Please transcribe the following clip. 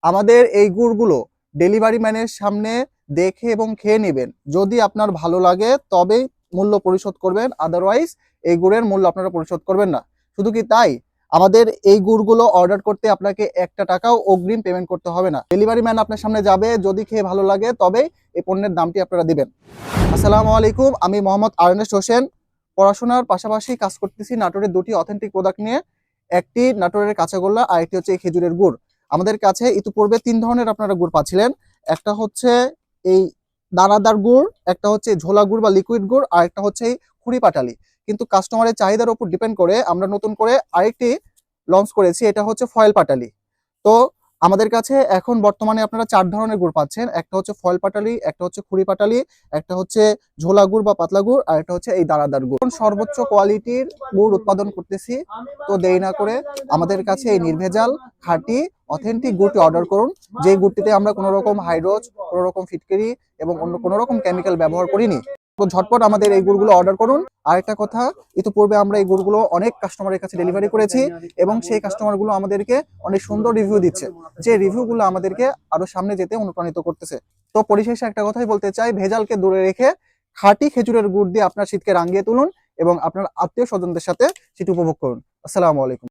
আমাদের এই গুড়গুলো ডেলিভারি ম্যানের সামনে দেখে এবং খেয়ে নেবেন। যদি আপনার ভালো লাগে তবেই মূল্য পরিশোধ করবেন, আদারওয়াইজ এই গুড়ের মূল্য আপনারা পরিশোধ করবেন না। শুধু কি তাই, আমাদের এই গুড়গুলো অর্ডার করতে আপনাকে একটা টাকাও অগ্রিম পেমেন্ট করতে হবে না। ডেলিভারি ম্যান আপনার সামনে যাবে, যদি খেয়ে ভালো লাগে তবেই এই পণ্যের দামটি আপনারা দিবেন। আসসালামু আলাইকুম, আমি মোহাম্মদ আরনেস্ট হোসেন। পড়াশোনার পাশাপাশি কাজ করতেছি নাটোরের দুটি অথেন্টিক প্রোডাক্ট নিয়ে। একটি নাটোরের কাঁচাগোল্লা আর একটি হচ্ছে খেজুরের গুড়। আমাদের কাছে ইতিপূর্বে ৩ ধরনের আপনারা গুড় পাচ্ছিলেন। একটা হচ্ছে এই দানাদার গুড়, একটা হচ্ছে ঝোলা গুড় বা লিকুইড গুড়, আর একটা হচ্ছে এই খুরি পাটালি। কিন্তু কাস্টমারের চাহিদার উপর ডিপেন্ড করে আমরা নতুন করে আরেকটি লঞ্চ করেছি, এটা হচ্ছে ফয়েল পাটালি। তো আমাদের কাছে এখন বর্তমানে আপনারা ৪ ধরনের গুড় পাচ্ছেন। একটা হচ্ছে ফয়েল পাটালি, একটা হচ্ছে খুরি পাটালি, একটা হচ্ছে ঝোলা গুড় বা পাতলা গুড়, আর একটা হচ্ছে এই দানাদার গুড়। সর্বোচ্চ কোয়ালিটির গুড় উৎপাদন করতেছি। তো দেরি না করে আমাদের কাছে এই নির্ভেজাল খাঁটি অথেন্টিক গুড়টি অর্ডার করুন, যে গুড়টিতে আমরা কোনো রকম হাইড্রোজ, কোনো রকম ফিটকিরি এবং অন্য কোনো রকম কেমিক্যাল ব্যবহার করিনি। তো ঝটপট আমাদের এই গুড়গুলো অর্ডার করুন। আরেকটা কথা, ইতিপূর্বে আমরা এই গুড়গুলো অনেক কাস্টমারের কাছে ডেলিভারি করেছি এবং সেই কাস্টমারগুলো আমাদেরকে অনেক সুন্দর রিভিউ দিচ্ছে, যে রিভিউগুলো আমাদেরকে আরো সামনে যেতে অনুপ্রাণিত করতেছে। তো পরিশেষে একটা কথাই বলতে চাই, ভেজালকে দূরে রেখে খাঁটি খেজুরের গুড় দিয়ে আপনার শীতকে রাঙিয়ে তুলুন এবং আপনার আত্মীয় স্বজনদের সাথে সেটি উপভোগ করুন। আসসালামু আলাইকুম।